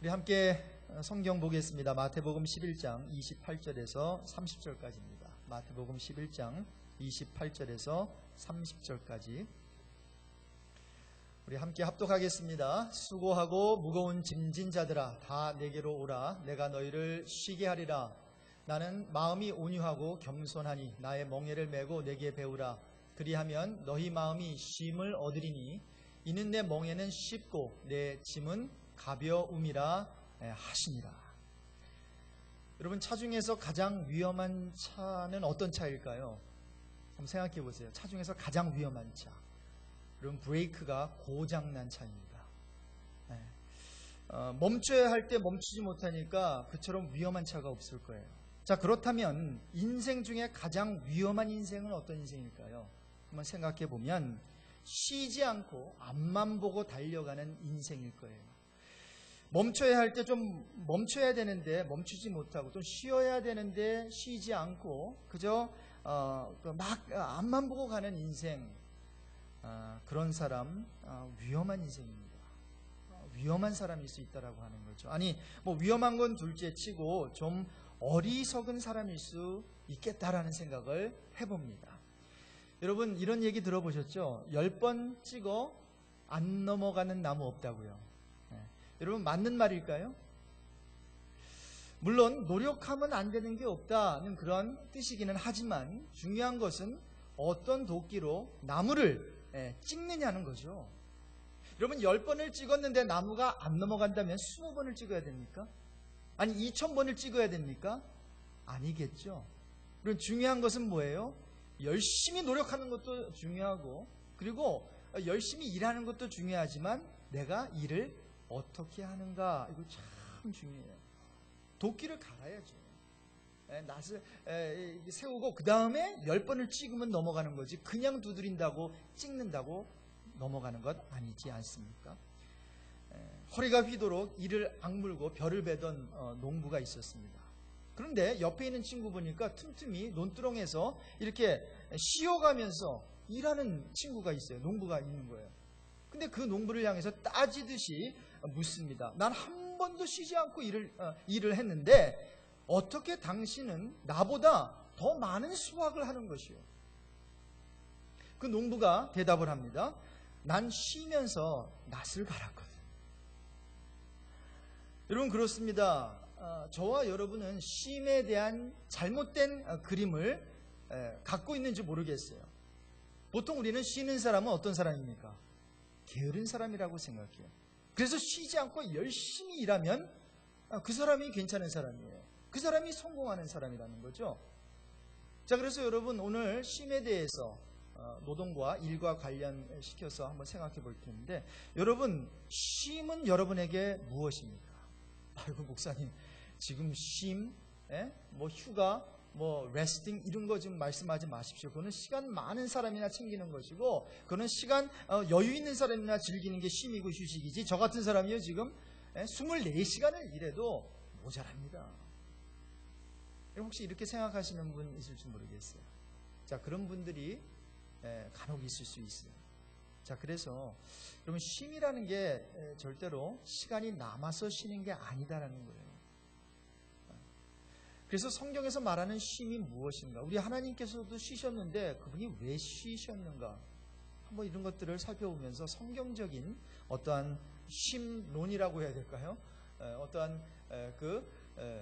우리 함께 성경 보겠습니다. 마태복음 11장 28절에서 30절까지입니다. 마태복음 11장 28절에서 30절까지 우리 함께 합독하겠습니다. 수고하고 무거운 짐진 자들아 다 내게로 오라. 내가 너희를 쉬게 하리라. 나는 마음이 온유하고 겸손하니 나의 멍에를 메고 내게 배우라. 그리하면 너희 마음이 쉼을 얻으리니 이는 내 멍에는 쉽고 내 짐은 가벼움이라 하시니라. 여러분, 차 중에서 가장 위험한 차는 어떤 차일까요? 한번 생각해 보세요. 차 중에서 가장 위험한 차. 여러분, 브레이크가 고장난 차입니다. 멈춰야 할 때 멈추지 못하니까 그처럼 위험한 차가 없을 거예요. 자, 그렇다면 인생 중에 가장 위험한 인생은 어떤 인생일까요? 한번 생각해 보면 쉬지 않고 앞만 보고 달려가는 인생일 거예요. 멈춰야 할 때 좀 멈춰야 되는데 멈추지 못하고, 또 쉬어야 되는데 쉬지 않고 그저 막 앞만 보고 가는 인생, 그런 사람 위험한 인생입니다. 위험한 사람일 수 있다라고 하는 거죠. 아니, 뭐 위험한 건 둘째치고 좀 어리석은 사람일 수 있겠다라는 생각을 해봅니다. 여러분, 이런 얘기 들어보셨죠? 10번 찍어 안 넘어가는 나무 없다고요. 여러분, 맞는 말일까요? 물론 노력하면 안 되는 게 없다는 그런 뜻이기는 하지만 중요한 것은 어떤 도끼로 나무를 찍느냐는 거죠. 여러분, 10번을 찍었는데 나무가 안 넘어간다면 20번을 찍어야 됩니까? 아니, 2000번을 찍어야 됩니까? 아니겠죠. 그럼 중요한 것은 뭐예요? 열심히 노력하는 것도 중요하고, 그리고 열심히 일하는 것도 중요하지만 내가 일을 어떻게 하는가, 이거 참 중요해요. 도끼를 갈아야죠. 낫을 세우고 그 다음에 10번을 찍으면 넘어가는 거지, 그냥 두드린다고 찍는다고 넘어가는 것 아니지 않습니까? 허리가 휘도록 이를 악물고 벼를 베던 농부가 있었습니다. 그런데 옆에 있는 친구 보니까 틈틈이 논두렁에서 이렇게 쉬어가면서 일하는 친구가 있어요. 농부가 있는 거예요. 근데 그 농부를 향해서 따지듯이 묻습니다. 난 한 번도 쉬지 않고 일을 했는데 어떻게 당신은 나보다 더 많은 수확을 하는 것이요? 그 농부가 대답을 합니다. 난 쉬면서 낫을 갈았거든. 여러분, 그렇습니다. 저와 여러분은 쉼에 대한 잘못된 그림을 갖고 있는지 모르겠어요. 보통 우리는 쉬는 사람은 어떤 사람입니까? 게으른 사람이라고 생각해요. 그래서 쉬지 않고 열심히 일하면 그 사람이 괜찮은 사람이에요. 그 사람이 성공하는 사람이라는 거죠. 자, 그래서 여러분, 오늘 쉼에 대해서 노동과 일과 관련시켜서 한번 생각해 볼 텐데, 여러분, 쉼은 여러분에게 무엇입니까? 아이고, 목사님, 지금 쉼, 뭐 휴가, 뭐 레스팅 이런 거 좀 말씀하지 마십시오. 그거는 시간 많은 사람이나 챙기는 것이고, 그거는 시간 여유 있는 사람이나 즐기는 게 쉼이고 휴식이지, 저 같은 사람이요 지금 24시간을 일해도 모자랍니다. 혹시 이렇게 생각하시는 분 있을지 모르겠어요. 자, 그런 분들이 간혹 있을 수 있어요. 자, 그래서 여러분, 쉼이라는 게 절대로 시간이 남아서 쉬는 게 아니다라는 거예요. 그래서 성경에서 말하는 쉼이 무엇인가? 우리 하나님께서도 쉬셨는데 그분이 왜 쉬셨는가? 한번 이런 것들을 살펴보면서 성경적인 어떠한 쉼론이라고 해야 될까요? 어떠한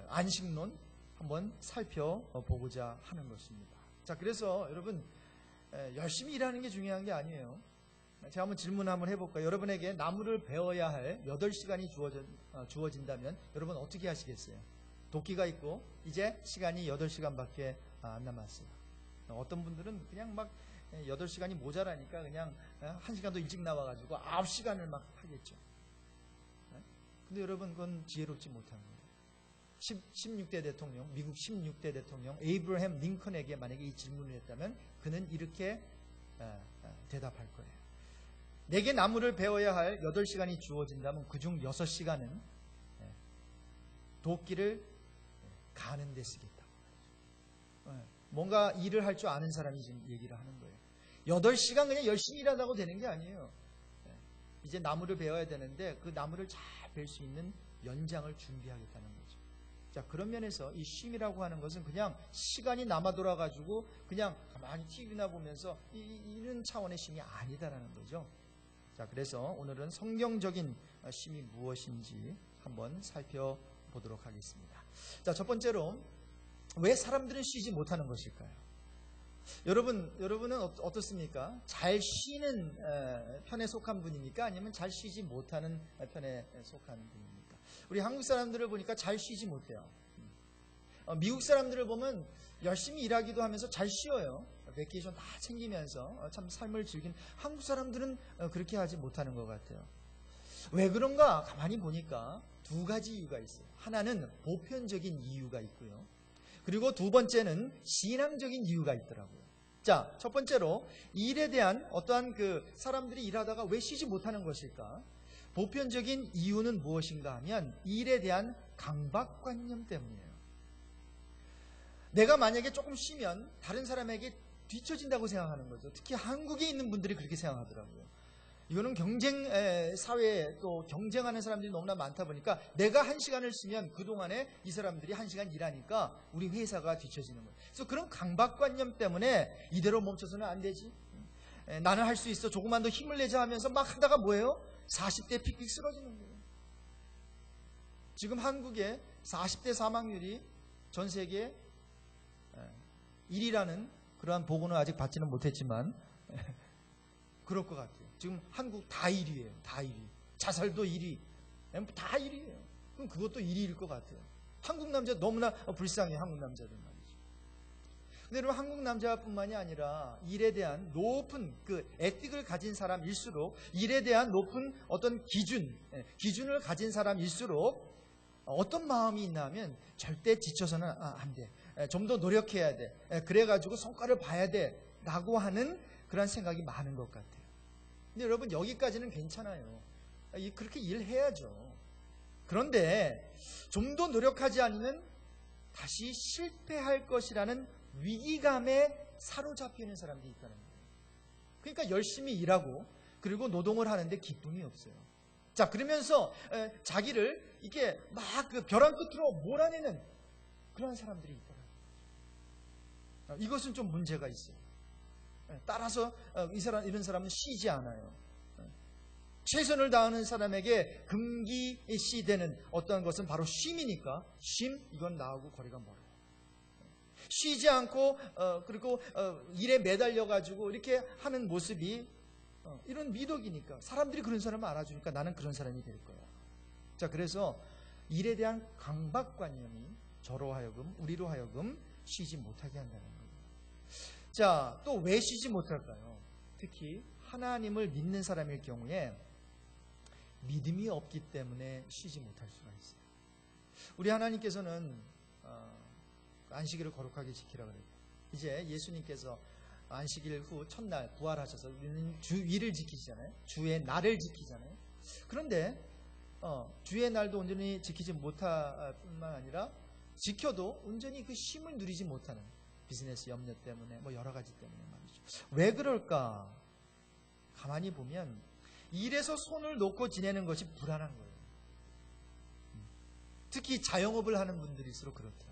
안식론 한번 살펴보고자 하는 것입니다. 자, 그래서 여러분, 열심히 일하는 게 중요한 게 아니에요. 제가 한번 질문 한번 해볼까요? 여러분에게 나무를 베어야 할 8시간이 주어진다면 여러분 어떻게 하시겠어요? 도끼가 있고 이제 시간이 8시간밖에 안 남았어요. 어떤 분들은 그냥 막 8시간이 모자라니까 그냥 1시간도 일찍 나와가지고 9시간을 막 하겠죠. 근데 여러분, 그건 지혜롭지 못한 거예요. 16대 대통령, 미국 16대 대통령 에이브러햄 링컨에게 만약에 이 질문을 했다면 그는 이렇게 대답할 거예요. 내게 나무를 베어야 할 8시간이 주어진다면 그중 6시간은 도끼를 가는 데 쓰겠다. 뭔가 일을 할 줄 아는 사람이 지금 얘기를 하는 거예요. 8시간 그냥 열심히 일하다고 되는 게 아니에요. 이제 나무를 베어야 되는데 그 나무를 잘 벨 수 있는 연장을 준비하겠다는 거죠. 자, 그런 면에서 이 쉼이라고 하는 것은 그냥 시간이 남아 돌아가지고 그냥 가만히 TV나 보면서 이런 차원의 쉼이 아니다라는 거죠. 자, 그래서 오늘은 성경적인 쉼이 무엇인지 한번 살펴보도록 하겠습니다. 자, 첫 번째로 왜 사람들은 쉬지 못하는 것일까요? 여러분은 어떻습니까? 잘 쉬는 편에 속한 분입니까? 아니면 잘 쉬지 못하는 편에 속한 분입니까? 우리 한국 사람들을 보니까 잘 쉬지 못해요. 미국 사람들을 보면 열심히 일하기도 하면서 잘 쉬어요. 베케이션 다 챙기면서 참 삶을 즐기는 한국 사람들은 그렇게 하지 못하는 것 같아요. 왜 그런가? 가만히 보니까 두 가지 이유가 있어요. 하나는 보편적인 이유가 있고요. 그리고 두 번째는 신앙적인 이유가 있더라고요. 자, 첫 번째로 일에 대한 어떠한 그 사람들이 일하다가 왜 쉬지 못하는 것일까? 보편적인 이유는 무엇인가 하면 일에 대한 강박관념 때문이에요. 내가 만약에 조금 쉬면 다른 사람에게 뒤처진다고 생각하는 거죠. 특히 한국에 있는 분들이 그렇게 생각하더라고요. 이거는 경쟁 사회에 또 경쟁하는 사람들이 너무나 많다 보니까 내가 1시간을 쓰면 그동안에 이 사람들이 1시간 일하니까 우리 회사가 뒤처지는 거예요. 그래서 그런 강박관념 때문에 이대로 멈춰서는 안 되지. 나는 할 수 있어. 조금만 더 힘을 내자 하면서 막 하다가 뭐예요? 40대 픽픽 쓰러지는 거예요. 지금 한국의 40대 사망률이 전 세계 1위라는 그러한 보고는 아직 받지는 못했지만 그럴 것 같아요. 지금 한국 다 1위예요. 다 1위. 자살도 1위. 다 1위예요. 그럼 그것도 1위일 것 같아요. 한국 남자 너무나 불쌍해요. 한국 남자들 말이죠. 근데 여러분 한국 남자뿐만이 아니라 일에 대한 높은 그 에틱을 가진 사람일수록 일에 대한 높은 어떤 기준을 가진 사람일수록 어떤 마음이 있나 하면 절대 지쳐서는 안 돼. 좀 더 노력해야 돼. 그래가지고 성과를 봐야 돼. 라고 하는 그런 생각이 많은 것 같아요. 근데 여러분 여기까지는 괜찮아요. 그렇게 일해야죠. 그런데 좀 더 노력하지 않으면 다시 실패할 것이라는 위기감에 사로잡혀 있는 사람들이 있다는 거예요. 그러니까 열심히 일하고 그리고 노동을 하는데 기쁨이 없어요. 자, 그러면서 자기를 이렇게 막 그 벼랑 끝으로 몰아내는 그런 사람들이 있더라고요. 이것은 좀 문제가 있어요. 따라서 이런 사람은 쉬지 않아요. 최선을 다하는 사람에게 금기시되는 어떤 것은 바로 쉼이니까 이건 나하고 거리가 멀어요. 쉬지 않고 그리고 일에 매달려 가지고 이렇게 하는 모습이 이런 미덕이니까 사람들이 그런 사람을 알아주니까 나는 그런 사람이 될 거야. 자, 그래서 일에 대한 강박관념이 우리로 하여금 쉬지 못하게 한다는 거예요. 자, 또 왜 쉬지 못할까요? 특히 하나님을 믿는 사람일 경우에 믿음이 없기 때문에 쉬지 못할 수가 있어요. 우리 하나님께서는 안식일을 거룩하게 지키라 그랬고 이제 예수님께서 안식일 후 첫날 부활하셔서 우리는 주일을 지키잖아요. 주의 날을 지키잖아요. 그런데 주의 날도 온전히 지키지 못할 뿐만 아니라 지켜도 온전히 그 쉼을 누리지 못하는 비즈니스 염려 때문에 뭐 여러 가지 때문에 말이죠. 왜 그럴까? 가만히 보면 일에서 손을 놓고 지내는 것이 불안한 거예요. 특히 자영업을 하는 분들일수록 그렇더라고요.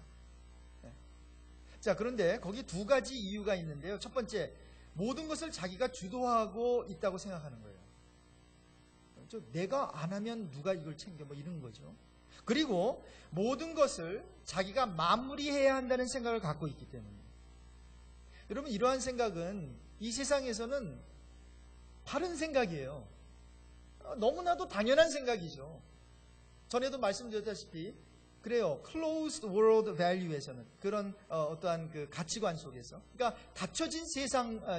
자, 그런데 거기 두 가지 이유가 있는데요. 첫 번째, 모든 것을 자기가 주도하고 있다고 생각하는 거예요. 내가 안 하면 누가 이걸 챙겨 뭐 이런 거죠. 그리고 모든 것을 자기가 마무리해야 한다는 생각을 갖고 있기 때문에 여러분 이러한 생각은 이 세상에서는 바른 생각이에요. 너무나도 당연한 생각이죠. 전에도 말씀드렸다시피 그래요. Closed World Value에서는 그런 어떠한 그 가치관 속에서 그러니까 닫혀진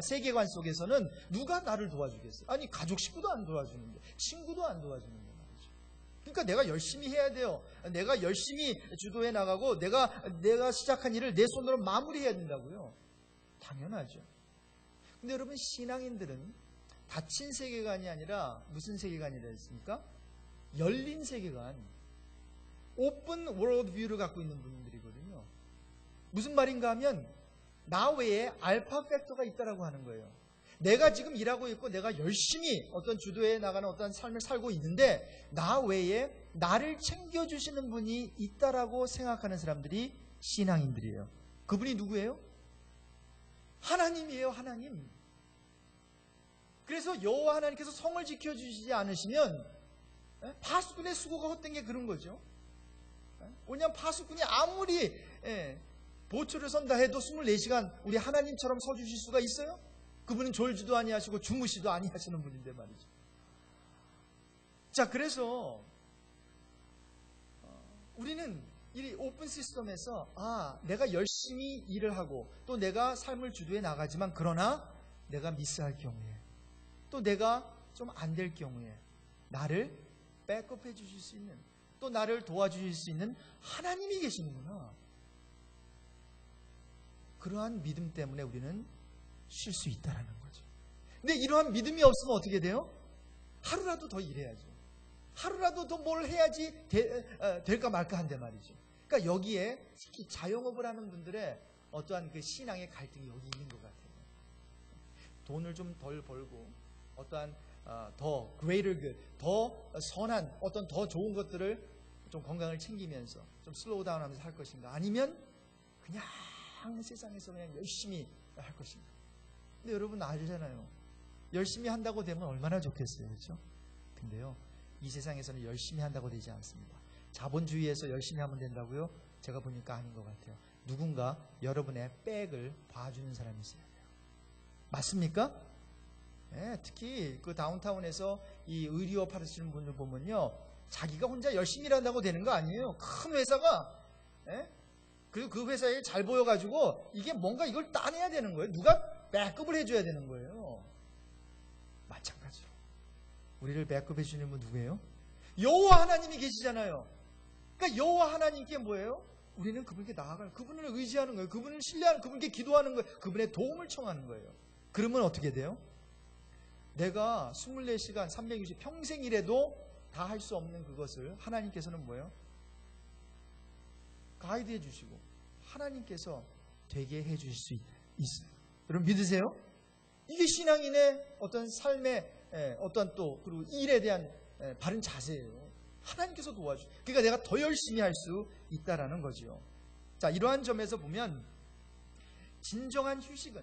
세계관 속에서는 누가 나를 도와주겠어요? 아니 가족 식구도 안 도와주는데 친구도 안 도와주는데 말이죠. 그러니까 내가 열심히 해야 돼요. 내가 열심히 주도해 나가고 내가 시작한 일을 내 손으로 마무리해야 된다고요. 당연하죠. 근데 여러분 신앙인들은 닫힌 세계관이 아니라 무슨 세계관이라 했습니까? 열린 세계관, 오픈 월드 뷰를 갖고 있는 분들이거든요. 무슨 말인가 하면 나 외에 알파 팩터가 있다라고 하는 거예요. 내가 지금 일하고 있고 내가 열심히 어떤 주도해 나가는 어떤 삶을 살고 있는데 나 외에 나를 챙겨주시는 분이 있다라고 생각하는 사람들이 신앙인들이에요. 그분이 누구예요? 하나님이에요. 하나님. 그래서 여호와 하나님께서 성을 지켜주시지 않으시면 파수꾼의 수고가 헛된 게 그런 거죠. 왜냐하면 파수꾼이 아무리 보초를 선다 해도 24시간 우리 하나님처럼 서주실 수가 있어요? 그분은 졸지도 아니하시고 주무시도 아니하시는 분인데 말이죠. 자, 그래서 우리는 이 오픈 시스템에서 내가 열심히 일을 하고 또 내가 삶을 주도해 나가지만 그러나 내가 미스할 경우에 또 내가 좀 안 될 경우에 나를 백업해 주실 수 있는 또 나를 도와주실 수 있는 하나님이 계시는구나. 그러한 믿음 때문에 우리는 쉴 수 있다라는 거죠. 근데 이러한 믿음이 없으면 어떻게 돼요? 하루라도 더 일해야죠. 하루라도 더 뭘 해야지 될까 말까 한데 말이죠. 그러니까 여기에 특히 자영업을 하는 분들의 어떠한 그 신앙의 갈등이 여기 있는 것 같아요. 돈을 좀 덜 벌고 어떠한 더 greater good, 더 선한 어떤 더 좋은 것들을 좀 건강을 챙기면서 좀 슬로우 다운하면서 할 것인가, 아니면 그냥 세상에서 그냥 열심히 할 것인가. 근데 여러분 알잖아요. 열심히 한다고 되면 얼마나 좋겠어요, 그렇죠? 근데요, 이 세상에서는 열심히 한다고 되지 않습니다. 자본주의에서 열심히 하면 된다고요? 제가 보니까 아닌 것 같아요. 누군가 여러분의 백을 봐주는 사람이 있어야 돼요. 맞습니까? 네, 특히 그 다운타운에서 이 의류업 하시는 분들 보면요, 자기가 혼자 열심히 일한다고 되는 거 아니에요. 큰 회사가, 그리고 그 회사에 잘 보여가지고 이게 뭔가 이걸 따내야 되는 거예요. 누가 백업을 해줘야 되는 거예요. 마찬가지로 우리를 백업해 주는 분 누구예요? 여호와 하나님이 계시잖아요. 그러니까 여호와 하나님께 뭐예요? 우리는 그분께 나아갈, 그분을 의지하는 거예요. 그분을 신뢰하는, 그분께 기도하는 거예요. 그분의 도움을 청하는 거예요. 그러면 어떻게 돼요? 내가 24시간 360 평생 일해도 다 할 수 없는 그것을 하나님께서는 뭐예요? 가이드해 주시고 하나님께서 되게 해 주실 수 있어요. 여러분 믿으세요? 이게 신앙인의 어떤 삶의 어떤 또 그리고 일에 대한 바른 자세예요. 하나님께서 도와주. 그러니까 내가 더 열심히 할 수 있다라는 거죠. 자, 이러한 점에서 보면 진정한 휴식은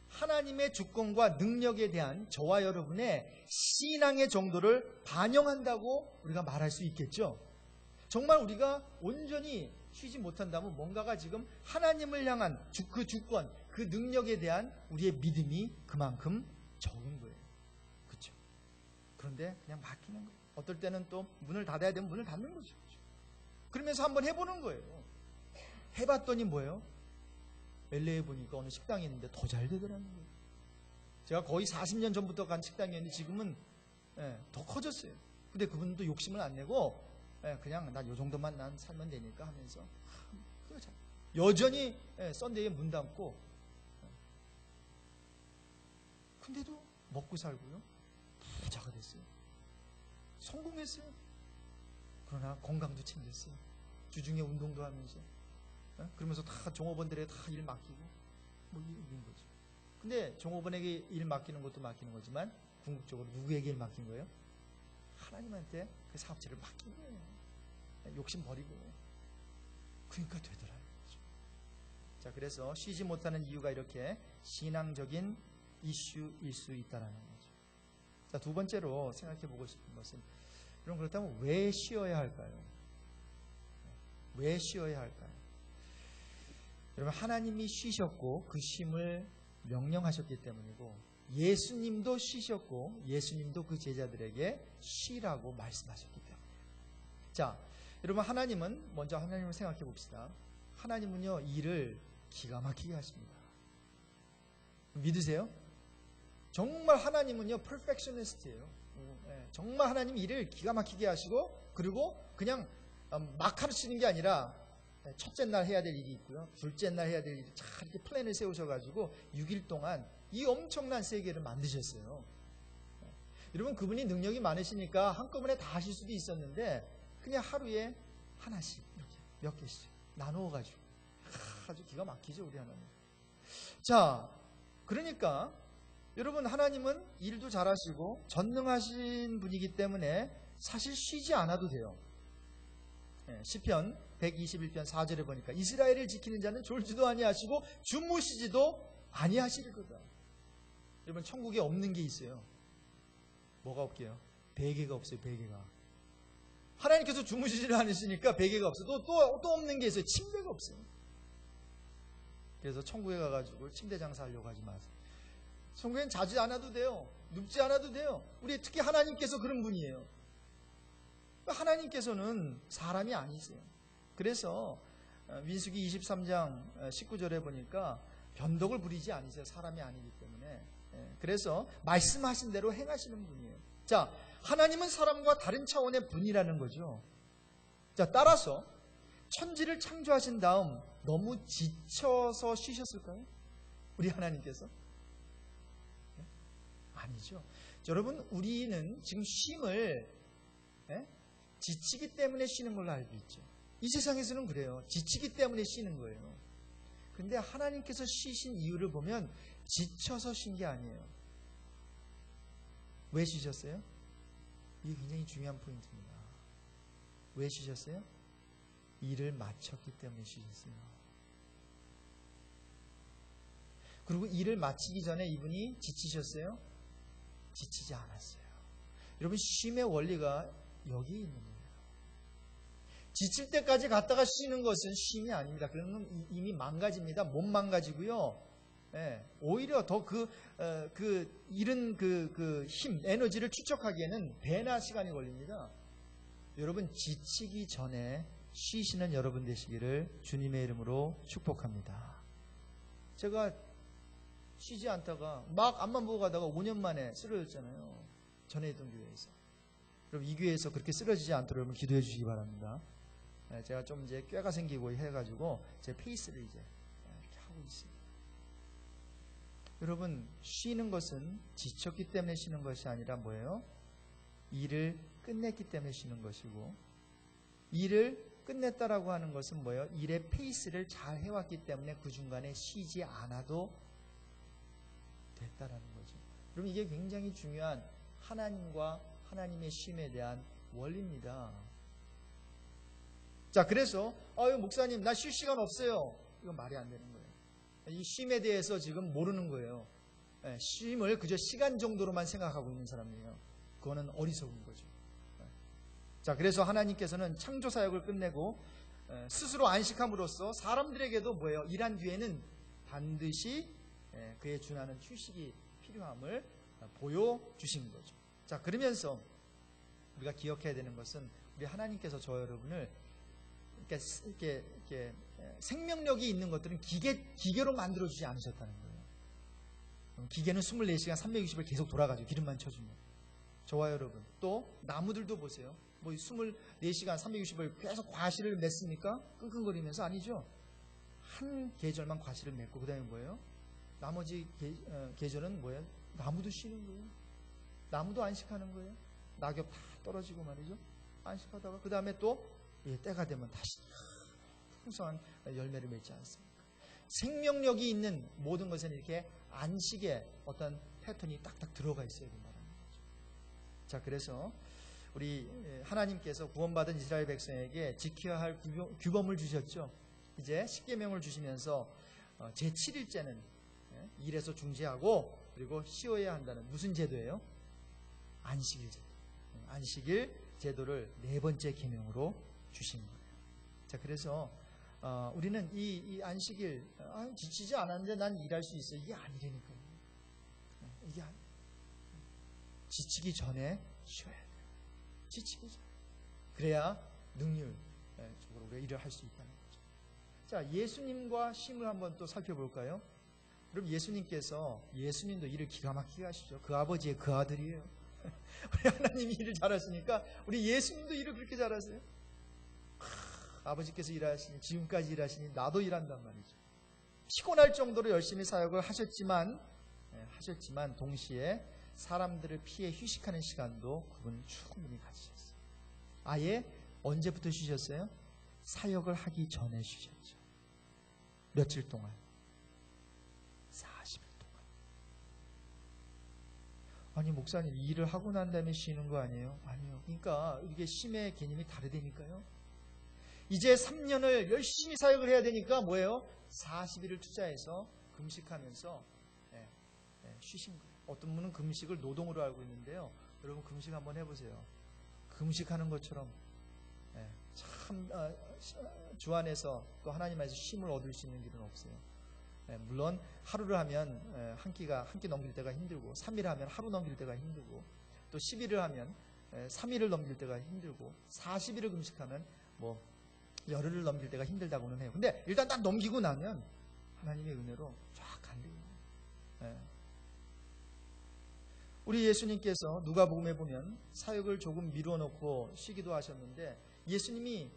하나님의 주권과 능력에 대한 저와 여러분의 신앙의 정도를 반영한다고 우리가 말할 수 있겠죠. 정말 우리가 온전히 쉬지 못한다면 뭔가가 지금 하나님을 향한 그 주권, 그 능력에 대한 우리의 믿음이 그만큼 적은 거예요. 그렇죠? 그런데 그냥 맡기는 거예요. 어떨 때는 또 문을 닫아야 되면 문을 닫는 거죠. 그러면서 한번 해보는 거예요. 해봤더니 뭐예요? LA에 보니까 어느 식당이 있는데 더 잘 되더라는 거예요. 제가 거의 40년 전부터 간 식당이었는데 지금은 더 커졌어요. 근데 그분도 욕심을 안 내고 그냥 난 요 정도만 난 살면 되니까 하면서 여전히 썬데이에 문 닫고, 근데도 먹고 살고요, 부자가 됐어요. 성공했어요. 그러나 건강도 챙겼어요. 주중에 운동도 하면서, 그러면서 다 종업원들에게 다 일 맡기고 뭐 이런 거죠. 근데 종업원에게 일 맡기는 것도 맡기는 거지만 궁극적으로 누구에게 일 맡긴 거예요? 하나님한테 그 사업체를 맡긴 거예요. 욕심 버리고. 그러니까 되더라는 거죠. 자, 그래서 쉬지 못하는 이유가 이렇게 신앙적인 이슈일 수 있다는 거죠. 자, 두 번째로 생각해 보고 싶은 것은, 그럼 그렇다면 왜 쉬어야 할까요? 왜 쉬어야 할까요? 여러분, 하나님이 쉬셨고 그 쉼을 명령하셨기 때문이고, 예수님도 쉬셨고 예수님도 그 제자들에게 쉬라고 말씀하셨기 때문이에요. 자, 여러분, 하나님은, 먼저 하나님을 생각해 봅시다. 하나님은요, 일을 기가 막히게 하십니다. 믿으세요? 정말 하나님은요, 퍼펙셔니스트예요. 정말 하나님 일을 기가 막히게 하시고, 그리고 그냥 막 하시는 게 아니라 첫째 날 해야 될 일이 있고요, 둘째 날 해야 될 일이 잘 이렇게 플랜을 세우셔가지고 6일 동안 이 엄청난 세계를 만드셨어요. 여러분, 그분이 능력이 많으시니까 한꺼번에 다 하실 수도 있었는데 그냥 하루에 하나씩 이렇게 몇 개씩 나누어가지고 아주 기가 막히죠, 우리 하나님. 자, 그러니까 여러분, 하나님은 일도 잘하시고 전능하신 분이기 때문에 사실 쉬지 않아도 돼요. 시편 121편 4절에 보니까 이스라엘을 지키는 자는 졸지도 아니하시고 주무시지도 아니하실 거다. 여러분, 천국에 없는 게 있어요. 뭐가 없게요? 베개가 없어요. 베개가. 하나님께서 주무시지를 않으시니까 베개가 없어요. 또 없는 게 있어요. 침대가 없어요. 그래서 천국에 가가지고 침대 장사하려고 하지 마세요. 천국엔 자지 않아도 돼요. 눕지 않아도 돼요. 우리 특히 하나님께서 그런 분이에요. 하나님께서는 사람이 아니세요. 그래서 민수기 23장 19절에 보니까 변덕을 부리지 않으세요. 사람이 아니기 때문에. 그래서 말씀하신 대로 행하시는 분이에요. 자, 하나님은 사람과 다른 차원의 분이라는 거죠. 자, 따라서 천지를 창조하신 다음 너무 지쳐서 쉬셨을까요? 우리 하나님께서? 아니죠. 여러분, 우리는 지금 쉼을 지치기 때문에 쉬는 걸로 알고 있죠. 이 세상에서는 그래요. 지치기 때문에 쉬는 거예요. 그런데 하나님께서 쉬신 이유를 보면 지쳐서 쉰 게 아니에요. 왜 쉬셨어요? 이게 굉장히 중요한 포인트입니다. 왜 쉬셨어요? 일을 마쳤기 때문에 쉬셨어요. 그리고 일을 마치기 전에 이분이 지치셨어요? 지치지 않았어요. 여러분, 쉼의 원리가 여기에 있는 거예요. 지칠 때까지 갔다가 쉬는 것은 쉼이 아닙니다. 그러면 이미 망가집니다. 못 망가지고요. 오히려 더 잃은 힘, 에너지를 축적하기에는 배나 시간이 걸립니다. 여러분, 지치기 전에 쉬시는 여러분 되시기를 주님의 이름으로 축복합니다. 제가 쉬지 않다가 막 앞만 보고 가다가 5년 만에 쓰러졌잖아요. 전에 있던 교회에서. 그럼 이 교회에서 그렇게 쓰러지지 않도록 여러분 기도해 주시기 바랍니다. 제가 좀 이제 꾀가 생기고 해가지고 제 페이스를 이제 이렇게 하고 있습니다. 여러분, 쉬는 것은 지쳤기 때문에 쉬는 것이 아니라 뭐예요? 일을 끝냈기 때문에 쉬는 것이고, 일을 끝냈다라고 하는 것은 뭐예요? 일의 페이스를 잘 해왔기 때문에 그 중간에 쉬지 않아도 됐다라는 거죠. 그럼 이게 굉장히 중요한 하나님과 하나님의 쉼에 대한 원리입니다. 자, 그래서 목사님, 나 쉴 시간 없어요. 이건 말이 안 되는 거예요. 이 쉼에 대해서 지금 모르는 거예요. 쉼을 그저 시간 정도로만 생각하고 있는 사람이에요. 그거는 어리석은 거죠. 자, 그래서 하나님께서는 창조 사역을 끝내고 스스로 안식함으로써 사람들에게도 뭐예요? 일한 뒤에는 반드시 그에 준하는 휴식이 필요함을 보여주신 거죠. 자, 그러면서 우리가 기억해야 되는 것은 우리 하나님께서 저 여러분을 이렇게 생명력이 있는 것들은 기계로 만들어주지 않으셨다는 거예요. 기계는 24시간 360일 계속 돌아가죠. 기름만 쳐주면. 저와 여러분, 또 나무들도 보세요. 뭐 24시간 360일 계속 과실을 맺습니까? 끙끙거리면서? 아니죠. 한 계절만 과실을 맺고 그 다음에 뭐예요? 나머지 계절은 뭐예요? 나무도 쉬는 거예요. 나무도 안식하는 거예요. 낙엽 다 떨어지고 말이죠. 안식하다가 그 다음에 또 때가 되면 다시 풍성한 열매를 맺지 않습니까? 생명력이 있는 모든 것은 이렇게 안식의 어떤 패턴이 딱딱 들어가 있어야 된다는 거죠. 자, 그래서 우리 하나님께서 구원받은 이스라엘 백성에게 지켜야 할 규범을 주셨죠. 이제 십계명을 주시면서 제7일째는 일에서 중지하고 그리고 쉬어야 한다는 무슨 제도예요? 안식일 제도. 안식일 제도를 4번째 계명으로 주신 거예요. 자, 그래서 우리는 이 안식일 지치지 않았는데 난 일할 수 있어요. 이게 아니라니까요. 이게 지치기 전에 쉬어야 돼요. 지치기 전에. 그래야 능률적으로 우리가 일을 할 수 있다는 거죠. 자, 예수님과 쉼을 한번 또 살펴볼까요? 그럼 예수님도 일을 기가 막히게 하시죠. 그 아버지의 그 아들이에요. 우리 하나님이 일을 잘하시니까 우리 예수님도 일을 그렇게 잘하세요. 아버지께서 일하시니 지금까지 일하시니 나도 일한단 말이죠. 피곤할 정도로 열심히 사역을 하셨지만 동시에 사람들을 피해 휴식하는 시간도 그분은 충분히 가지셨어요. 아예 언제부터 쉬셨어요? 사역을 하기 전에 쉬셨죠. 며칠 동안? 40일 동안. 아니 목사님 일을 하고 난 다음에 쉬는 거 아니에요? 아니요. 그러니까 이게 쉼의 개념이 다르다니까요. 이제 3년을 열심히 사역을 해야 되니까 뭐예요? 40일을 투자해서 금식하면서 쉬신 거예요. 어떤 분은 금식을 노동으로 알고 있는데요. 여러분 금식 한번 해보세요. 금식하는 것처럼 참 주 안에서 또 하나님 안에서 쉼을 얻을 수 있는 길은 없어요. 물론 하루를 하면 한 끼 넘길 때가 힘들고 3일 하면 하루 넘길 때가 힘들고 또 10일을 하면 3일을 넘길 때가 힘들고 40일을 금식하면 뭐 열흘을 넘길 때가 힘들다고는 해요. 근데 일단 딱 넘기고 나면 하나님의 은혜로 쫙 간대요. 우리 예수님께서 누가복음에 보면 사역을 조금 미루어 놓고 쉬기도 하셨는데 예수님이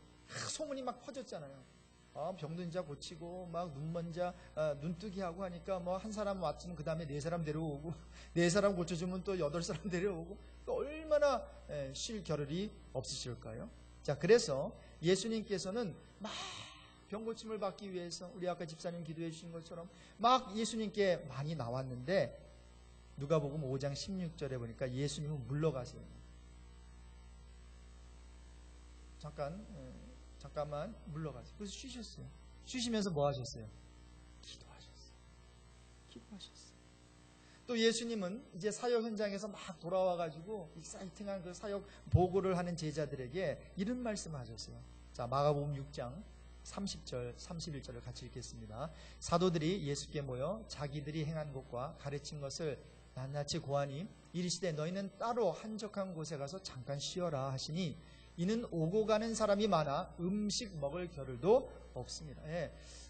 소문이 막 퍼졌잖아요. 병든 자 고치고 막 눈먼 자 눈뜨기 하고 하니까 뭐 한 사람 왔으면 그 다음에 4사람 데려오고 4사람 고쳐주면 또 8사람 데려오고 또 얼마나 쉴 겨를이 없으실까요? 자, 그래서 예수님께서는 막 병고침을 받기 위해서 우리 아까 집사님 기도해 주신 것처럼 막 예수님께 많이 나왔는데 누가복음 5장 16절에 보니까 예수님은 물러가세요. 잠깐만 물러가세요. 그래서 쉬셨어요. 쉬시면서 뭐 하셨어요? 기도하셨어요. 또 예수님은 이제 사역 현장에서 막 돌아와가지고 익사이팅한 그 사역 보고를 하는 제자들에게 이런 말씀을 하셨어요. 자, 마가복음 6장 30절, 31절을 같이 읽겠습니다. 사도들이 예수께 모여 자기들이 행한 것과 가르친 것을 낱낱이 고하니 이르시되 너희는 따로 한적한 곳에 가서 잠깐 쉬어라 하시니 이는 오고 가는 사람이 많아 음식 먹을 겨를도 없습니다.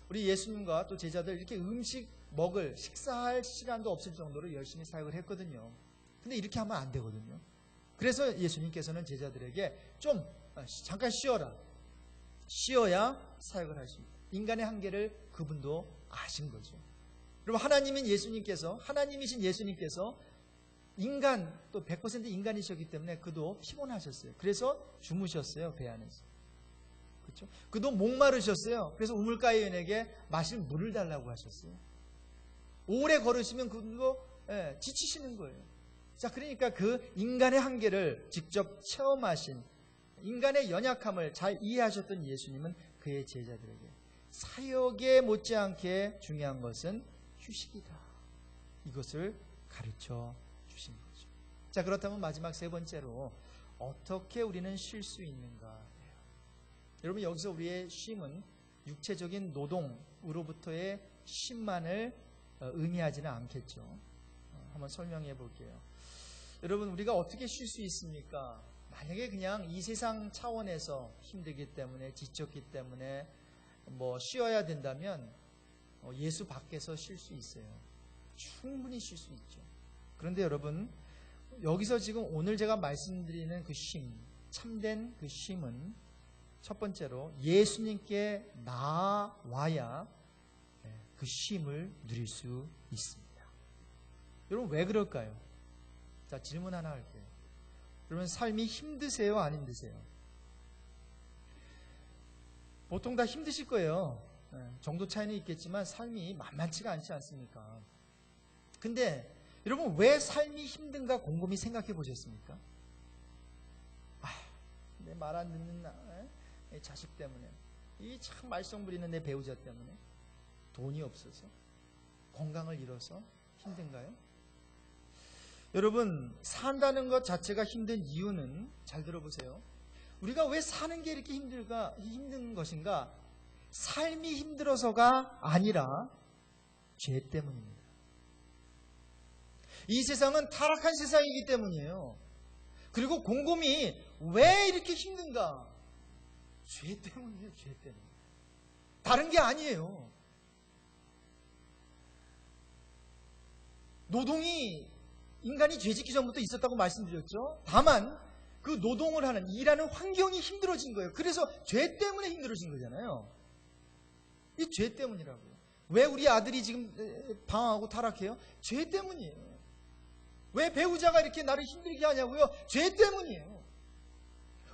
우리 예수님과 또 제자들 이렇게 음식 먹을 식사할 시간도 없을 정도로 열심히 사역을 했거든요. 근데 이렇게 하면 안 되거든요. 그래서 예수님께서는 제자들에게 좀 잠깐 쉬어라. 쉬어야 사역을 할 수 있다. 인간의 한계를 그분도 아신 거죠. 그리고 하나님이신 예수님께서 인간, 또 100% 인간이셨기 때문에 그도 피곤하셨어요. 그래서 주무셨어요, 배 안에서. 그렇죠? 그도 목마르셨어요. 그래서 우물가인에게 마실 물을 달라고 하셨어요. 오래 걸으시면 그도 지치시는 거예요. 자, 그러니까 그 인간의 한계를 직접 체험하신, 인간의 연약함을 잘 이해하셨던 예수님은 그의 제자들에게 사역에 못지않게 중요한 것은 휴식이다. 이것을 가르쳐 주신 거죠. 자, 그렇다면 마지막 세 번째로 어떻게 우리는 쉴 수 있는가? 여러분, 여기서 우리의 쉼은 육체적인 노동으로부터의 쉼만을 의미하지는 않겠죠. 한번 설명해 볼게요. 여러분, 우리가 어떻게 쉴 수 있습니까? 만약에 그냥 이 세상 차원에서 힘들기 때문에, 지쳤기 때문에 뭐 쉬어야 된다면 예수 밖에서 쉴 수 있어요. 충분히 쉴 수 있죠. 그런데 여러분, 여기서 지금 오늘 제가 말씀드리는 그 쉼, 참된 그 쉼은 첫 번째로 예수님께 나와야 그 쉼을 누릴 수 있습니다. 여러분, 왜 그럴까요? 자, 질문 하나 할게요. 여러분, 삶이 힘드세요? 안 힘드세요? 보통 다 힘드실 거예요. 정도 차이는 있겠지만 삶이 만만치가 않지 않습니까? 근데 여러분, 왜 삶이 힘든가 곰곰이 생각해 보셨습니까? 내 말 안 듣는 내 자식 때문에, 이 참 말썽 부리는 내 배우자 때문에, 돈이 없어서, 건강을 잃어서 힘든가요? 여러분, 산다는 것 자체가 힘든 이유는, 잘 들어보세요. 우리가 왜 사는 게 이렇게 힘든 것인가? 삶이 힘들어서가 아니라 죄 때문입니다. 이 세상은 타락한 세상이기 때문이에요. 그리고 곰곰이 왜 이렇게 힘든가? 죄 때문이에요. 죄 때문에. 다른 게 아니에요. 노동이 인간이 죄짓기 전부터 있었다고 말씀드렸죠. 다만 그 노동을 하는, 일하는 환경이 힘들어진 거예요. 그래서 죄 때문에 힘들어진 거잖아요. 이 죄 때문이라고요. 왜 우리 아들이 지금 방황하고 타락해요? 죄 때문이에요. 왜 배우자가 이렇게 나를 힘들게 하냐고요? 죄 때문이에요.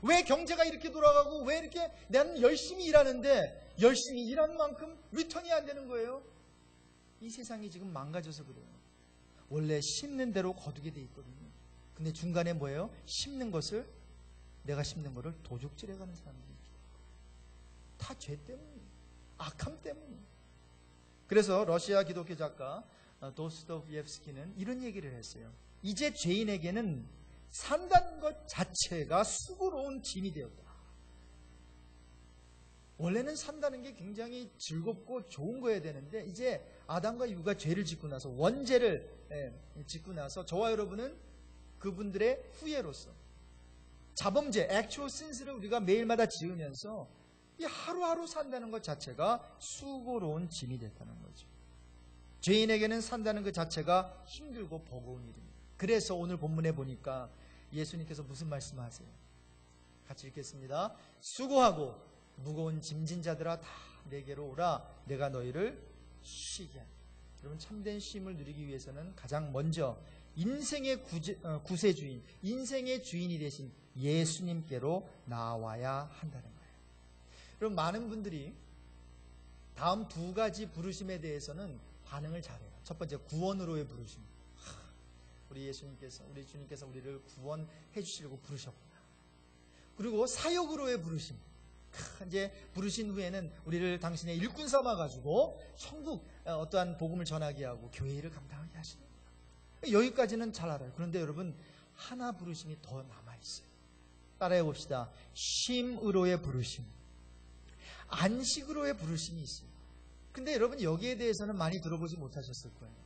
왜 경제가 이렇게 돌아가고 왜 이렇게 나는 열심히 일하는데 열심히 일하는 만큼 리턴이 안 되는 거예요? 이 세상이 지금 망가져서 그래요. 원래 심는 대로 거두게 돼 있거든요. 근데 중간에 뭐예요? 심는 것을, 내가 심는 것을 도둑질해가는 사람들이죠. 다 죄 때문이에요. 악함 때문이에요. 그래서 러시아 기독교 작가 도스토옙스키는 이런 얘기를 했어요. 이제 죄인에게는 산다는 것 자체가 수고로운 짐이 되었다. 원래는 산다는 게 굉장히 즐겁고 좋은 거여야 되는데, 이제 아담과 이브가 죄를 짓고 나서, 원죄를 짓고 나서 저와 여러분은 그분들의 후예로서 자범죄, actual sins를 우리가 매일마다 지으면서 이 하루하루 산다는 것 자체가 수고로운 짐이 됐다는 거죠. 죄인에게는 산다는 것 자체가 힘들고 버거운 일입니다. 그래서 오늘 본문에 보니까 예수님께서 무슨 말씀하세요? 같이 읽겠습니다. 수고하고 무거운 짐진 자들아 다 내게로 오라. 내가 너희를 쉬게 하리라. 여러분, 참된 쉼을 누리기 위해서는 가장 먼저 인생의 구세주인, 인생의 주인이 되신 예수님께로 나와야 한다는 거예요. 그럼 많은 분들이 다음 두 가지 부르심에 대해서는 반응을 잘해요. 첫 번째, 구원으로의 부르심. 우리 예수님께서, 우리 주님께서 우리를 구원해 주시려고 부르셨구나. 그리고 사역으로의 부르심. 이제 부르신 후에는 우리를 당신의 일꾼 삼아가지고 천국 어떠한 복음을 전하게 하고 교회 일을 감당하게 하시는 거예요. 여기까지는 잘 알아요. 그런데 여러분, 하나 부르심이 더 남아있어요. 따라해 봅시다. 쉼으로의 부르심, 안식으로의 부르심이 있어요. 근데 여러분, 여기에 대해서는 많이 들어보지 못하셨을 거예요.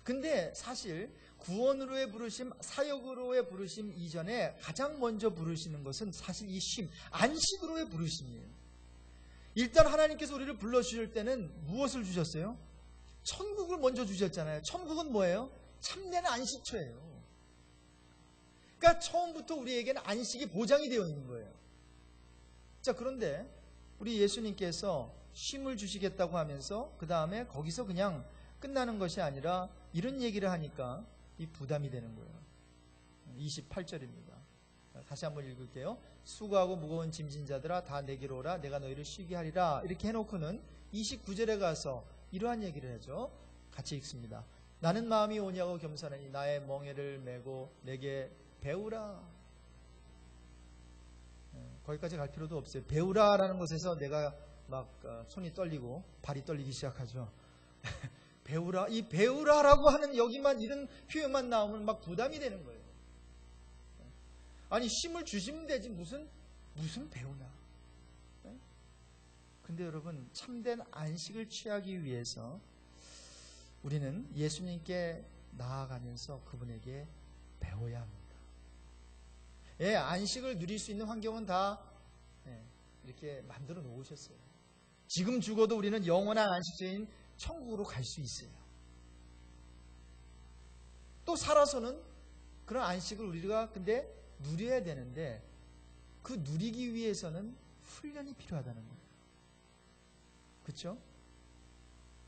근데 사실 구원으로의 부르심, 사역으로의 부르심 이전에 가장 먼저 부르시는 것은 사실 이 쉼, 안식으로의 부르심이에요. 일단 하나님께서 우리를 불러주실 때는 무엇을 주셨어요? 천국을 먼저 주셨잖아요. 천국은 뭐예요? 참된 안식처예요. 그러니까 처음부터 우리에게는 안식이 보장이 되어 있는 거예요. 자, 그런데 우리 예수님께서 쉼을 주시겠다고 하면서 그 다음에 거기서 그냥 끝나는 것이 아니라 이런 얘기를 하니까 이 부담이 되는 거예요. 28절입니다. 다시 한번 읽을게요. 수고하고 무거운 짐진 자들아 다 내게로 오라. 내가 너희를 쉬게 하리라. 이렇게 해놓고는 29절에 가서 이러한 얘기를 하죠. 같이 읽습니다. 나는 마음이 오냐고 겸손하니 나의 멍에를 메고 내게 배우라. 거기까지 갈 필요도 없어요. 배우라라는 것에서 내가 막 손이 떨리고 발이 떨리기 시작하죠. 배우라, 이 배우라라고 하는 여기만 이런 표현만 나오면 막 부담이 되는 거예요. 아니, 쉼을 주시면 되지 무슨 배우나. 근데 여러분, 참된 안식을 취하기 위해서 우리는 예수님께 나아가면서 그분에게 배워야 합니다. 예, 안식을 누릴 수 있는 환경은 다 이렇게 만들어 놓으셨어요. 지금 죽어도 우리는 영원한 안식처인 천국으로 갈 수 있어요. 또 살아서는 그런 안식을 우리가 근데 누려야 되는데, 그 누리기 위해서는 훈련이 필요하다는 거예요. 그렇죠?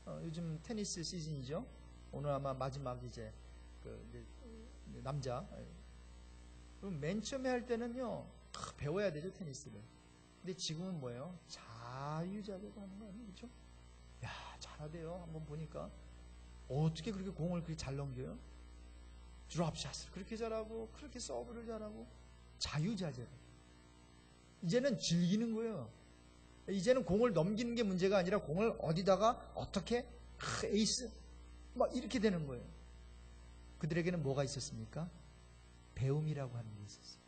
요즘 테니스 시즌이죠. 오늘 아마 마지막 이제 남자. 그럼 맨 처음에 할 때는요 배워야 되죠, 테니스를. 근데 지금은 뭐예요? 자유자재로 하는 거 아니에요, 그렇죠? 야, 잘하대요. 한번 보니까 어떻게 그렇게 공을 그렇게 잘 넘겨요? 드롭샷을 그렇게 잘하고, 그렇게 서브를 잘하고, 자유자재로. 이제는 즐기는 거예요. 이제는 공을 넘기는 게 문제가 아니라 공을 어디다가 어떻게 에이스 막 이렇게 되는 거예요. 그들에게는 뭐가 있었습니까? 배움이라고 하는 게 있었어요.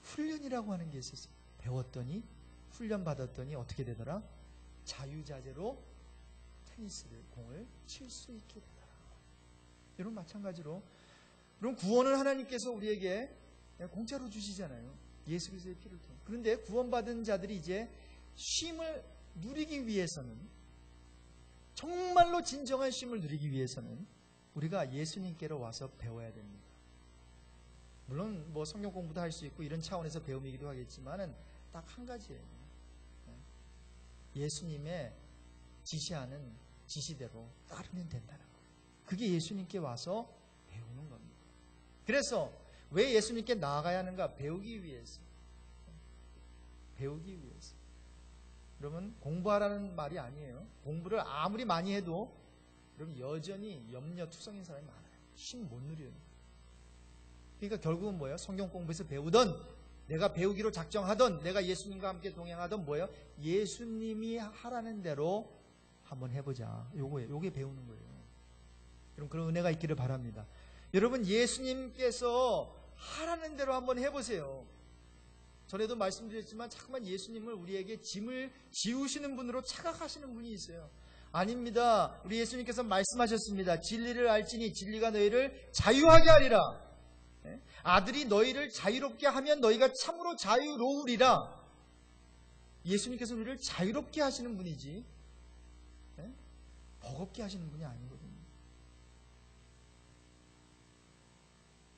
훈련이라고 하는 게 있었어요. 배웠더니, 훈련 받았더니 어떻게 되더라? 자유자재로 테니스를, 공을 칠 수 있게 되더라. 여러분, 마찬가지로 그럼 구원을 하나님께서 우리에게 공짜로 주시잖아요. 예수 그리스도의 피를 통해. 그런데 구원받은 자들이 이제 쉼을 누리기 위해서는, 정말로 진정한 쉼을 누리기 위해서는 우리가 예수님께로 와서 배워야 됩니다. 물론 뭐 성경 공부도 할 수 있고 이런 차원에서 배움이기도 하겠지만은 딱 한 가지예요. 예수님의 지시하는 지시대로 따르면 된다는 거예요. 그게 예수님께 와서 배우는 겁니다. 그래서 왜 예수님께 나아가야 하는가? 배우기 위해서. 배우기 위해서. 여러분, 공부하라는 말이 아니에요. 공부를 아무리 많이 해도 여러분 여전히 염려투성인 사람이 많아요. 쉼 못 누려요. 그러니까 결국은 뭐예요? 성경 공부에서 배우던, 내가 배우기로 작정하던, 내가 예수님과 함께 동행하던 뭐예요? 예수님이 하라는 대로 한번 해보자. 요게 배우는 거예요. 여러분, 그런 은혜가 있기를 바랍니다. 여러분, 예수님께서 하라는 대로 한번 해보세요. 전에도 말씀드렸지만 자꾸만 예수님을 우리에게 짐을 지우시는 분으로 착각하시는 분이 있어요. 아닙니다. 우리 예수님께서 말씀하셨습니다. 진리를 알지니 진리가 너희를 자유하게 하리라. 아들이 너희를 자유롭게 하면 너희가 참으로 자유로우리라. 예수님께서 우리를 자유롭게 하시는 분이지 버겁게 하시는 분이 아니거든요.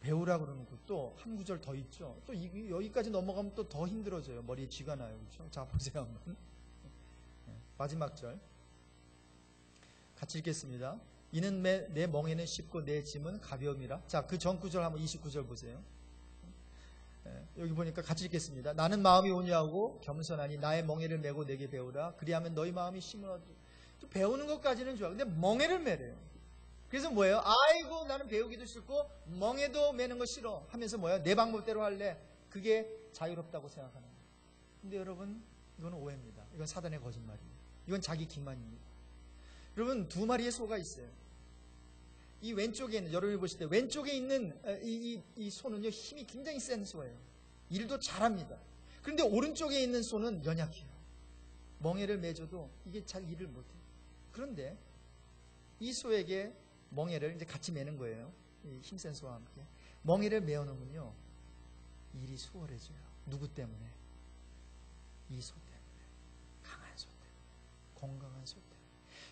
배우라 그러는 것도 한 구절 더 있죠. 또 여기까지 넘어가면 또 더 힘들어져요. 머리에 쥐가 나요. 그렇죠? 자, 보세요 한번. 마지막 절 같이 읽겠습니다. 이는 내 멍에는 쉽고 내 짐은 가벼움이라. 자, 그 전 구절 한번 29절 보세요. 여기 보니까 같이 읽겠습니다. 나는 마음이 온유하고 겸손하니 나의 멍에를 메고 내게 배우라. 그리하면 너희 마음이 쉼을 얻으리라. 배우는 것까지는 좋아. 근데 멍에를 메래요. 그래서 뭐예요? 아이고 나는 배우기도 싫고 멍에도 매는 거 싫어 하면서 뭐예요? 내 방법대로 할래. 그게 자유롭다고 생각하는 거예요. 근데 여러분, 이건 오해입니다. 이건 사단의 거짓말이에요. 이건 자기 기만입니다. 여러분, 두 마리의 소가 있어요. 이 왼쪽에 있는, 여러분이 보실 때 왼쪽에 있는 이 소는요, 힘이 굉장히 센 소예요. 일도 잘합니다. 그런데 오른쪽에 있는 소는 연약해요. 멍에를 매줘도 이게 잘 일을 못해요. 그런데 이 소에게 멍에를 이제 같이 매는 거예요. 이 힘센 소와 함께. 멍에를 메어놓으면요, 일이 수월해져요. 누구 때문에? 이 소 때문에. 강한 소 때문에. 건강한 소 때문에.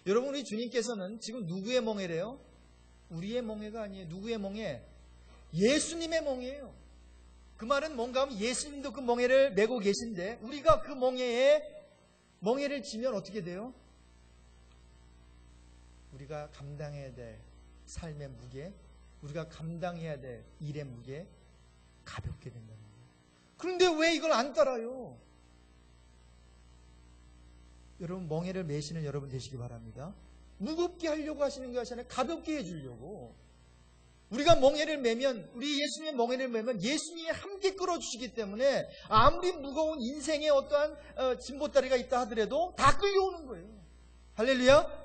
여러분, 우리 주님께서는 지금 누구의 멍에래요? 우리의 멍에가 아니에요. 누구의 멍에? 예수님의 멍에예요. 그 말은 뭔가 하면 예수님도 그 멍에를 메고 계신데 우리가 그 멍에를 지면 어떻게 돼요? 우리가 감당해야 될 삶의 무게, 우리가 감당해야 될 일의 무게, 가볍게 된다는 거예요. 그런데 왜 이걸 안 따라요? 여러분, 멍에를 메시는 여러분 되시기 바랍니다. 무겁게 하려고 하시는 것이 아니라 가볍게 해주려고. 우리가 멍에를 메면, 우리 예수님의 멍에를 메면 예수님이 함께 끌어주시기 때문에 아무리 무거운 인생에 어떠한 짐보따리가 있다 하더라도 다 끌려오는 거예요. 할렐루야.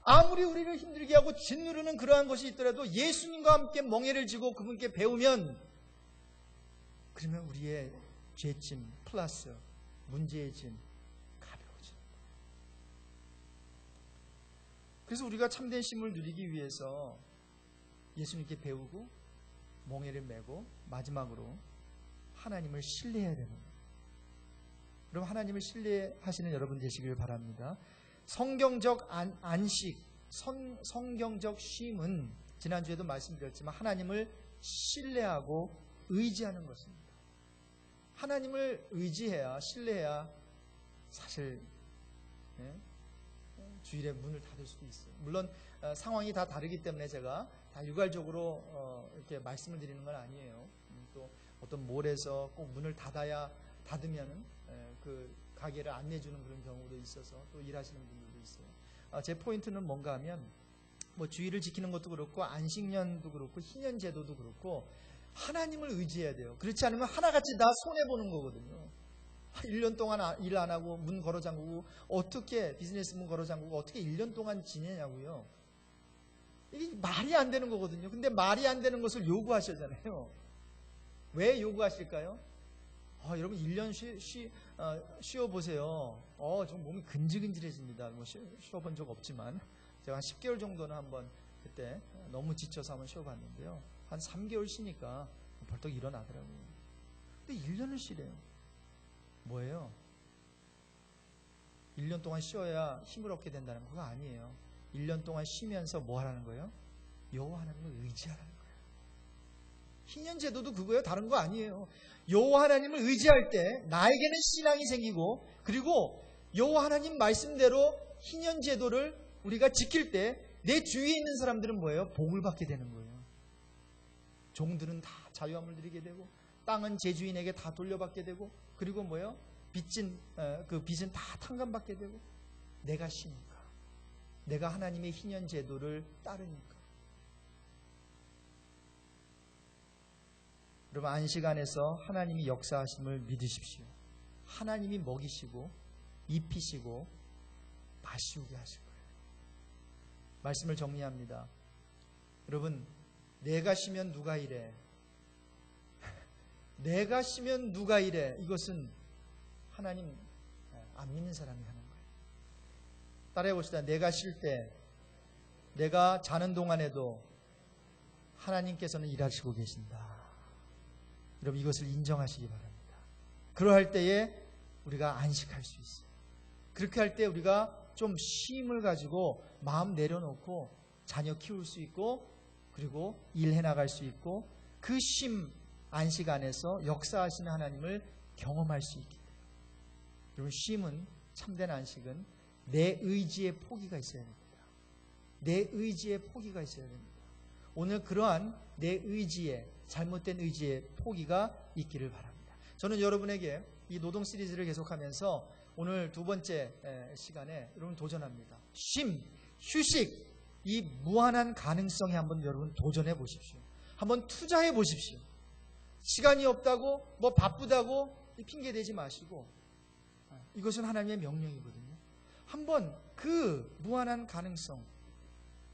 아무리 우리를 힘들게 하고 짓누르는 그러한 것이 있더라도 예수님과 함께 멍에를 지고 그분께 배우면, 그러면 우리의 죄짐 플러스 문제의 짐 가벼워집니다. 그래서 우리가 참된 쉼을 누리기 위해서 예수님께 배우고 멍에를 메고 마지막으로 하나님을 신뢰해야 되는 거예요. 그럼 하나님을 신뢰하시는 여러분 되시길 바랍니다. 성경적 안식, 성경적 쉼은 지난주에도 말씀드렸지만 하나님을 신뢰하고 의지하는 것입니다. 하나님을 의지해야, 신뢰해야 사실 주일에 문을 닫을 수도 있어요. 물론 상황이 다 다르기 때문에 제가 다 일괄적으로 이렇게 말씀을 드리는 건 아니에요. 또 어떤 몰에서 꼭 문을 닫으면 그 가게를 안 내주는 그런 경우도 있어서 또 일하시는 분들도 있어요. 제 포인트는 뭔가 하면 뭐 주의를 지키는 것도 그렇고 안식년도 그렇고 희년제도도 그렇고 하나님을 의지해야 돼요. 그렇지 않으면 하나같이 다 손해보는 거거든요. 1년 동안 일 안 하고 문 걸어 잠그고 어떻게 비즈니스 문 걸어 잠그고 어떻게 1년 동안 지내냐고요. 이게 말이 안 되는 거거든요. 근데 말이 안 되는 것을 요구하시잖아요. 왜 요구하실까요? 여러분 1년 쉬어보세요. 좀 몸이 근질근질해집니다. 뭐 쉬어본 적 없지만 제가 한 10개월 정도는 한번 그때 너무 지쳐서 한번 쉬어봤는데요. 한 3개월 쉬니까 벌떡 일어나더라고요. 근데 1년을 쉬래요. 뭐예요? 1년 동안 쉬어야 힘을 얻게 된다는 거 아니에요. 1년 동안 쉬면서 뭐 하라는 거예요? 여호와 하나님을 의지하라는 거예요. 희년제도도 그거예요. 다른 거 아니에요. 여호와 하나님을 의지할 때 나에게는 신앙이 생기고, 그리고 여호와 하나님 말씀대로 희년제도를 우리가 지킬 때 내 주위에 있는 사람들은 뭐예요? 복을 받게 되는 거예요. 종들은 다 자유함을 누리게 되고, 땅은 제 주인에게 다 돌려받게 되고, 그리고 뭐예요? 그 빚은 다 탕감받게 되고, 내가 쉬니까, 내가 하나님의 희년제도를 따르니까. 여러분, 안식 안에서 하나님이 역사하심을 믿으십시오. 하나님이 먹이시고 입히시고 마시우게 하실 거예요. 말씀을 정리합니다. 여러분, 내가 쉬면 누가 일해? 내가 쉬면 누가 일해? 이것은 하나님 안 믿는 사람이 하는 거예요. 따라해 봅시다. 내가 쉴 때, 내가 자는 동안에도 하나님께서는 일하시고 계신다. 여러분, 이것을 인정하시기 바랍니다. 그러할 때에 우리가 안식할 수 있어요. 그렇게 할 때 우리가 좀 쉼을 가지고 마음 내려놓고 자녀 키울 수 있고, 그리고 일해 나갈 수 있고, 그 쉼, 안식 안에서 역사하시는 하나님을 경험할 수 있기 때문에, 여러분, 쉼은, 참된 안식은 내 의지의 포기가 있어야 됩니다. 내 의지의 포기가 있어야 됩니다. 오늘 그러한 내 의지의, 잘못된 의지의 포기가 있기를 바랍니다. 저는 여러분에게 이 노동 시리즈를 계속하면서 오늘 두 번째 시간에 여러분 도전합니다. 쉼, 휴식, 이 무한한 가능성에 한번 여러분 도전해 보십시오. 한번 투자해 보십시오. 시간이 없다고, 뭐 바쁘다고 핑계 대지 마시고, 이것은 하나님의 명령이거든요. 한번 그 무한한 가능성,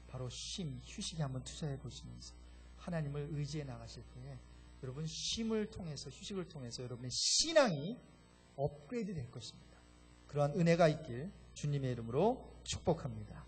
바로 쉼, 휴식에 한번 투자해 보시면서 하나님을 의지해 나가실 때에 여러분, 쉼을 통해서, 휴식을 통해서 여러분의 신앙이 업그레이드 될 것입니다. 그러한 은혜가 있길 주님의 이름으로 축복합니다.